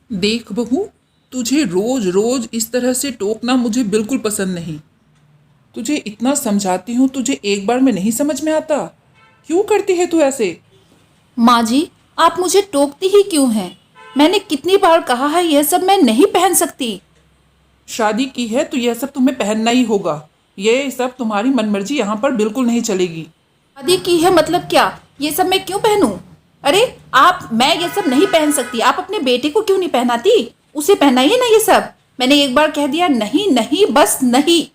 देख बहू, तुझे रोज रोज इस तरह से टोकना मुझे बिल्कुल पसंद नहीं। तुझे इतना समझाती हूँ, तुझे एक बार में नहीं समझ में आता। क्यों करती है तू ऐसे? माँ जी, आप मुझे टोकती ही क्यों हैं? मैंने कितनी बार कहा है यह सब मैं नहीं पहन सकती। शादी की है तो यह सब तुम्हें पहनना ही होगा। ये सब तुम्हारी मनमर्जी यहाँ पर बिल्कुल नहीं चलेगी। शादी की है मतलब क्या? ये सब मैं क्यों पहनूं? अरे आप, मैं ये सब नहीं पहन सकती। आप अपने बेटे को क्यों नहीं पहनाती? उसे पहनाइए ना ये सब। मैंने एक बार कह दिया, नहीं नहीं बस नहीं।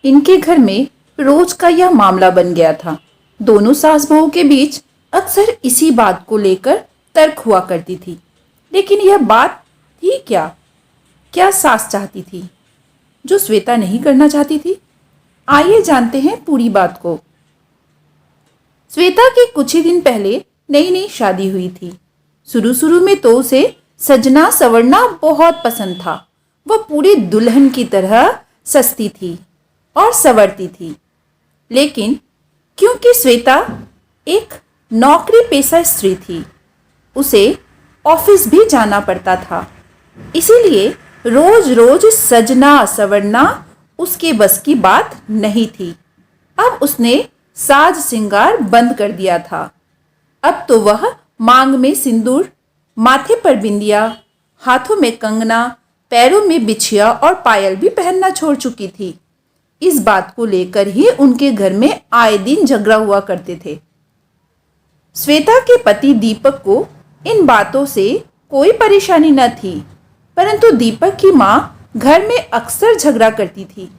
इनके घर में रोज का यह मामला बन गया था। दोनों सास बहू के बीच अक्सर इसी बात को लेकर तर्क हुआ करती थी। लेकिन यह बात थी क्या? क्या सास चाहती थी जो श्वेता नहीं करना चाहती थी? आइए जानते हैं पूरी बात को। श्वेता के कुछ ही दिन पहले नई नई शादी हुई थी। शुरू शुरू में तो उसे सजना सवरना बहुत पसंद था। वह पूरी दुल्हन की तरह सस्ती थी और संवरती थी। लेकिन क्योंकि श्वेता एक नौकरी पेशा स्त्री थी, उसे ऑफिस भी जाना पड़ता था। इसीलिए रोज रोज सजना संवरना उसके बस की बात नहीं थी। अब उसने साज श्रृंगार बंद कर दिया था। अब तो वह मांग में सिंदूर, माथे पर बिंदिया, हाथों में कंगना, पैरों में बिछिया और पायल भी पहनना छोड़ चुकी थी। इस बात को लेकर ही उनके घर में आए दिन झगड़ा हुआ करते थे। श्वेता के पति दीपक को इन बातों से कोई परेशानी न थी, परंतु दीपक की माँ घर में अक्सर झगड़ा करती थी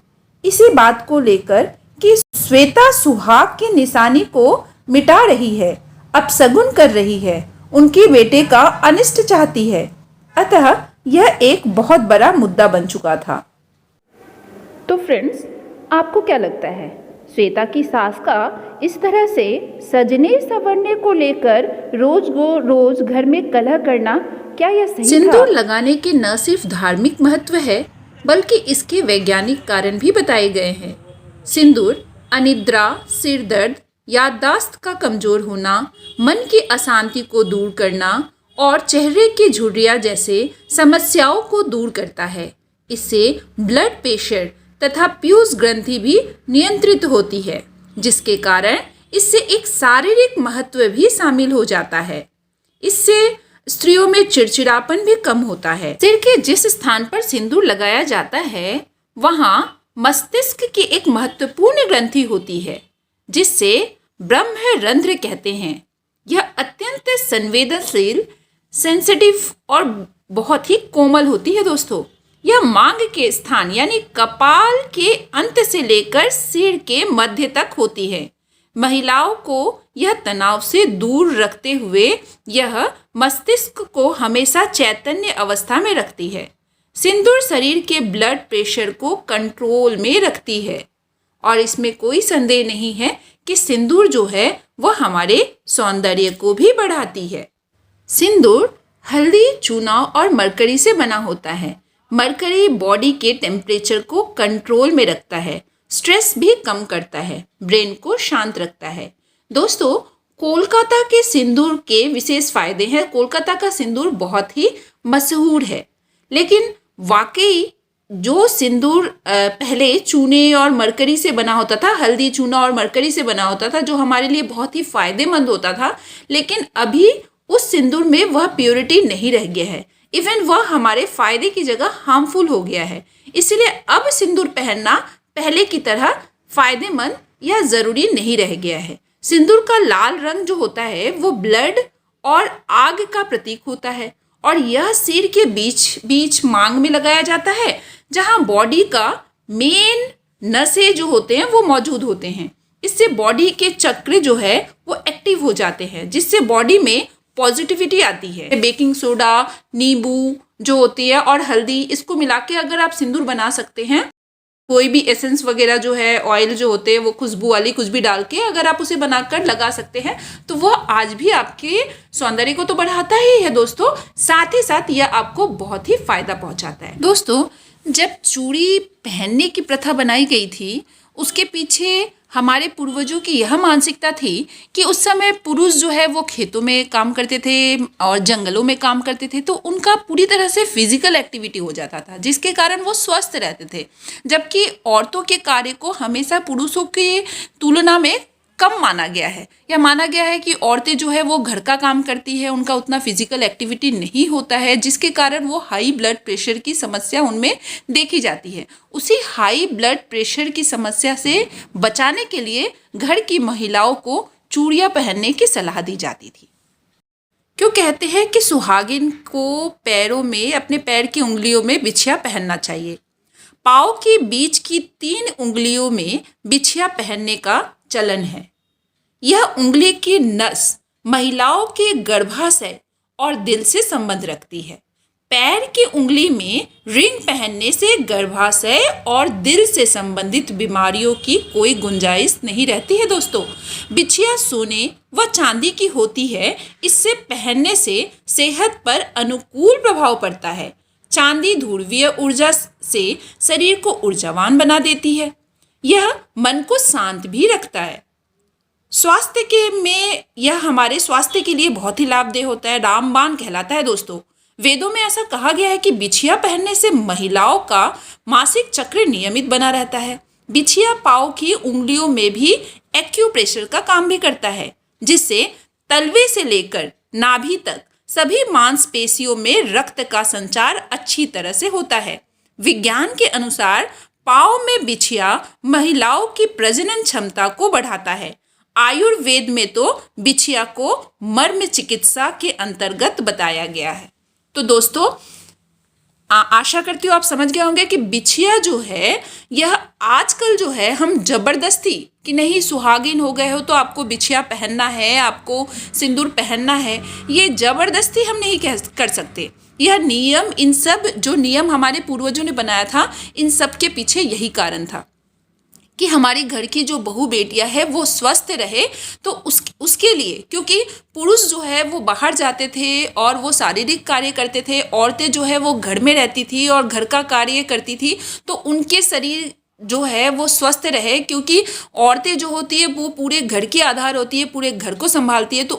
इसी बात को लेकर कि श्वेता सुहाग की निशानी को मिटा रही है, अपशगुन कर रही है, उनके बेटे का अनिष्ट चाहती है। अतः यह एक बहुत बड़ा मुद्दा बन चुका था। तो फ्रेंड्स, आपको क्या लगता है, श्वेता की सास का इस तरह से सजने संवरने को लेकर रोज घर में कलह करना, क्या यह सही था? सिंदूर लगाने के न सिर्फ धार्मिक महत्व है, बल्कि इसके वैज्ञानिक कारण भी बताए गए हैं। सिंदूर अनिद्रा, सिर दर्द, याददाश्त का कमजोर होना, मन की अशांति को दूर करना और चेहरे की झुर्रियां जैसे समस्याओं को दूर करता है। इससे ब्लड प्रेशर तथा पीयूष ग्रंथि भी नियंत्रित होती है, जिसके कारण इससे एक शारीरिक महत्व भी शामिल हो जाता है। इससे स्त्रियों में चिड़चिड़ापन भी कम होता है। सिर के जिस स्थान पर सिंदूर लगाया जाता है, वहां मस्तिष्क की एक महत्वपूर्ण ग्रंथि होती है, जिससे ब्रह्मरंध्र कहते हैं। यह अत्यंत संवेदनशील, सेंसिटिव और बहुत ही कोमल होती है दोस्तों। यह मांग के स्थान यानी कपाल के अंत से लेकर सिर के मध्य तक होती है। महिलाओं को यह तनाव से दूर रखते हुए यह मस्तिष्क को हमेशा चैतन्य अवस्था में रखती है। सिंदूर शरीर के ब्लड प्रेशर को कंट्रोल में रखती है और इसमें कोई संदेह नहीं है कि सिंदूर जो है वह हमारे सौंदर्य को भी बढ़ाती है। सिंदूर हल्दी, चूना और मरकरी से बना होता है। मरकरी बॉडी के टेम्परेचर को कंट्रोल में रखता है, स्ट्रेस भी कम करता है, ब्रेन को शांत रखता है। दोस्तों, कोलकाता के सिंदूर के विशेष फायदे हैं। कोलकाता का सिंदूर बहुत ही मशहूर है, लेकिन वाकई जो सिंदूर पहले चूने और मरकरी से बना होता था, हल्दी, चूना और मरकरी से बना होता था, जो हमारे लिए बहुत ही फायदेमंद होता था, लेकिन अभी उस सिंदूर में वह प्योरिटी नहीं रह गया है। इवन वह हमारे फायदे की जगह हार्मफुल हो गया है। इसलिए अब सिंदूर पहनना पहले की तरह फायदेमंद या ज़रूरी नहीं रह गया है। सिंदूर का लाल रंग जो होता है वो ब्लड और आग का प्रतीक होता है और यह सिर के बीच मांग में लगाया जाता है, जहां बॉडी का मेन नसें जो होते हैं वो मौजूद होते हैं। इससे बॉडी के चक्र जो है वो एक्टिव हो जाते हैं, जिससे बॉडी में पॉजिटिविटी आती है। बेकिंग सोडा, नींबू जो होती है और हल्दी, इसको मिला के अगर आप सिंदूर बना सकते हैं, कोई भी एसेंस वगैरह जो है, ऑयल जो होते हैं वो खुशबू वाली कुछ भी डाल के अगर आप उसे बनाकर लगा सकते हैं, तो वह आज भी आपके सौंदर्य को तो बढ़ाता ही है दोस्तों, साथ ही साथ यह आपको बहुत ही फायदा पहुंचाता है। दोस्तों, जब चूड़ी पहनने की प्रथा बनाई गई थी, उसके पीछे हमारे पूर्वजों की यह मानसिकता थी कि उस समय पुरुष जो है वो खेतों में काम करते थे और जंगलों में काम करते थे, तो उनका पूरी तरह से फिजिकल एक्टिविटी हो जाता था, जिसके कारण वो स्वस्थ रहते थे। जबकि औरतों के कार्य को हमेशा पुरुषों की तुलना में कम माना गया है, या माना गया है कि औरतें जो है वो घर का काम करती है, उनका उतना फिजिकल एक्टिविटी नहीं होता है, जिसके कारण वो हाई ब्लड प्रेशर की समस्या उनमें देखी जाती है। उसी हाई ब्लड प्रेशर की समस्या से बचाने के लिए घर की महिलाओं को चूड़ियाँ पहनने की सलाह दी जाती थी। क्यों कहते हैं कि सुहागिन को पैरों में, अपने पैर की उंगलियों में बिछिया पहनना चाहिए। पाँव के बीच की 3 उंगलियों में बिछिया पहनने का चलन है। यह उंगली की नस महिलाओं के गर्भाशय और दिल से संबंध रखती है। पैर की उंगली में रिंग पहनने से गर्भाशय और दिल से संबंधित बीमारियों की कोई गुंजाइश नहीं रहती है। दोस्तों, बिछिया सोने व चांदी की होती है। इससे पहनने से सेहत पर अनुकूल प्रभाव पड़ता है। चांदी ध्रुवीय ऊर्जा से शरीर को ऊर्जावान बना देती है। यह मन को शांत भी रखता है। स्वास्थ्य के में यह हमारे स्वास्थ्य के लिए बहुत ही लाभदेय होता है, रामबाण कहलाता है। दोस्तों, वेदों में ऐसा कहा गया है कि बिछिया पहनने से महिलाओं का मासिक चक्र नियमित बना रहता है। बिछिया पाँव की उंगलियों में भी एक्यूप्रेशर का काम भी करता है, जिससे तलवे से लेकर नाभि तक सभी मांसपेशियों में रक्त का संचार अच्छी तरह से होता है। विज्ञान के अनुसार पाँव में बिछिया महिलाओं की प्रजनन क्षमता को बढ़ाता है। आयुर्वेद में तो बिछिया को मर्म चिकित्सा के अंतर्गत बताया गया है। तो दोस्तों, आशा करती हूँ आप समझ गए होंगे कि बिछिया जो है, यह आजकल जो है हम जबरदस्ती कि नहीं सुहागिन हो गए हो तो आपको बिछिया पहनना है, आपको सिंदूर पहनना है, ये जबरदस्ती हम नहीं कर सकते। यह नियम, इन सब जो नियम हमारे पूर्वजों ने बनाया था, इन सब के पीछे यही कारण था कि हमारी घर की जो बहू बेटियां है वो स्वस्थ रहे। तो उसके लिए, क्योंकि पुरुष जो है वो बाहर जाते थे और वो शारीरिक कार्य करते थे, औरतें जो है वो घर में रहती थी और घर का कार्य करती थी, तो उनके शरीर जो है वो स्वस्थ रहे। क्योंकि औरतें जो होती है वो पूरे घर की आधार होती है, पूरे घर को संभालती है, तो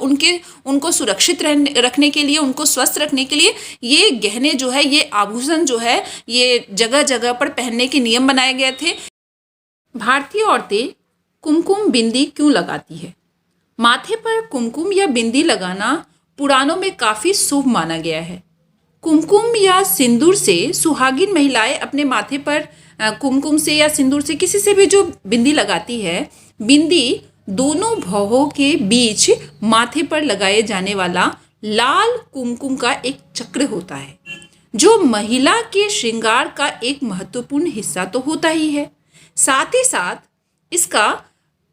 उनको सुरक्षित रखने के लिए, उनको स्वस्थ रखने के लिए ये गहने जो है, ये आभूषण जो है, ये जगह जगह पर पहनने के नियम बनाए गए थे। भारतीय औरतें कुमकुम बिंदी क्यों लगाती है? माथे पर कुमकुम या बिंदी लगाना पुराणों में काफ़ी शुभ माना गया है। कुमकुम या सिंदूर से सुहागिन महिलाएं अपने माथे पर कुमकुम से या सिंदूर से, किसी से भी जो बिंदी लगाती है, बिंदी दोनों भौहों के बीच माथे पर लगाए जाने वाला लाल कुमकुम का एक चक्र होता है, जो महिला के श्रृंगार का एक महत्वपूर्ण हिस्सा तो होता ही है। साथ ही साथ इसका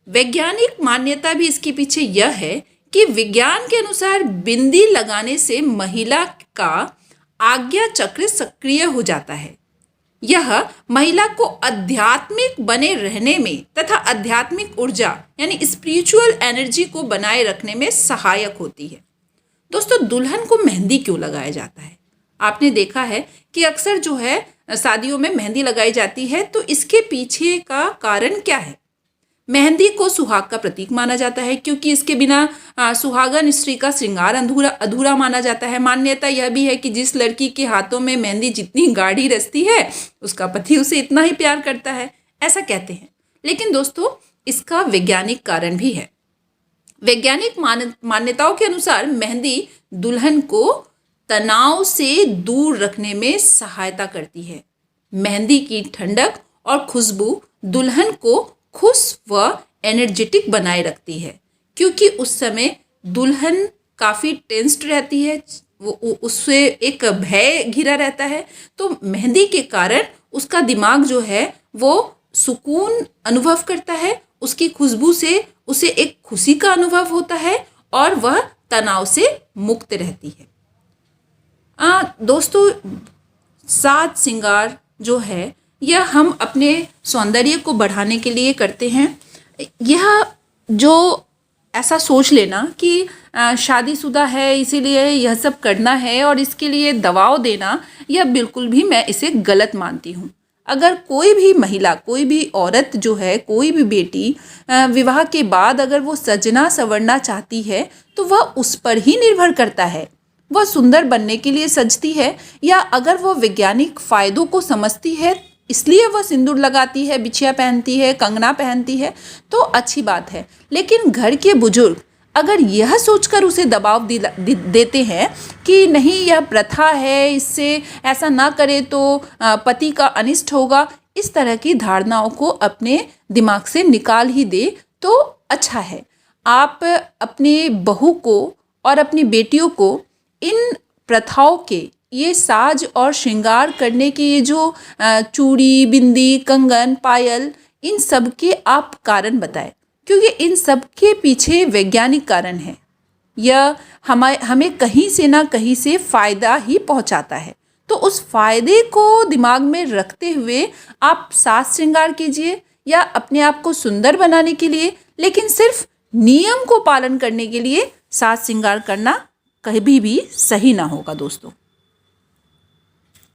वैज्ञानिक मान्यता भी इसके पीछे यह है कि विज्ञान के अनुसार बिंदी लगाने से महिला का आज्ञा चक्र सक्रिय हो जाता है। यह महिला को आध्यात्मिक बने रहने में तथा आध्यात्मिक ऊर्जा यानी स्पिरिचुअल एनर्जी को बनाए रखने में सहायक होती है। दोस्तों, दुल्हन को मेहंदी क्यों लगाया जाता है? आपने देखा है कि अक्सर जो है शादियों में मेहंदी लगाई जाती है, तो इसके पीछे का कारण क्या है? मेहंदी को सुहाग का प्रतीक माना जाता है, क्योंकि इसके बिना सुहागन स्त्री का श्रृंगार अधूरा माना जाता है। मान्यता यह भी है कि जिस लड़की के हाथों में मेहंदी जितनी गाढ़ी रचती है, उसका पति उसे इतना ही प्यार करता है, ऐसा कहते हैं। लेकिन दोस्तों, इसका वैज्ञानिक कारण भी है। वैज्ञानिक मान्यताओं के अनुसार मेहंदी दुल्हन को तनाव से दूर रखने में सहायता करती है। मेहंदी की ठंडक और खुशबू दुल्हन को खुश व एनर्जेटिक बनाए रखती है, क्योंकि उस समय दुल्हन काफ़ी टेंस्ड रहती है, वो उससे एक भय घिरा रहता है। तो मेहंदी के कारण उसका दिमाग जो है वो सुकून अनुभव करता है, उसकी खुशबू से उसे एक खुशी का अनुभव होता है और वह तनाव से मुक्त रहती है। दोस्तों, साज श्रृंगार जो है यह हम अपने सौंदर्य को बढ़ाने के लिए करते हैं। यह जो ऐसा सोच लेना कि शादीशुदा है इसीलिए यह सब करना है और इसके लिए दबाव देना, यह बिल्कुल भी मैं इसे गलत मानती हूँ। अगर कोई भी महिला, कोई भी औरत जो है, कोई भी बेटी विवाह के बाद अगर वो सजना संवरना चाहती है तो वह उस पर ही निर्भर करता है। वह सुंदर बनने के लिए सजती है या अगर वह वैज्ञानिक फ़ायदों को समझती है इसलिए वह सिंदूर लगाती है, बिछिया पहनती है, कंगना पहनती है, तो अच्छी बात है। लेकिन घर के बुजुर्ग अगर यह सोचकर उसे दबाव देते हैं कि नहीं यह प्रथा है, इससे ऐसा ना करे तो पति का अनिष्ट होगा, इस तरह की धारणाओं को अपने दिमाग से निकाल ही दे तो अच्छा है। आप अपने बहू को और अपनी बेटियों को इन प्रथाओं के, ये साज और श्रृंगार करने के ये जो चूड़ी, बिंदी, कंगन, पायल, इन सब के आप कारण बताएं, क्योंकि इन सब के पीछे वैज्ञानिक कारण है। यह हमें कहीं से ना कहीं से फ़ायदा ही पहुंचाता है। तो उस फ़ायदे को दिमाग में रखते हुए आप साज श्रृंगार कीजिए या अपने आप को सुंदर बनाने के लिए, लेकिन सिर्फ नियम को पालन करने के लिए साज श्रृंगार करना कभी भी सही ना होगा दोस्तों।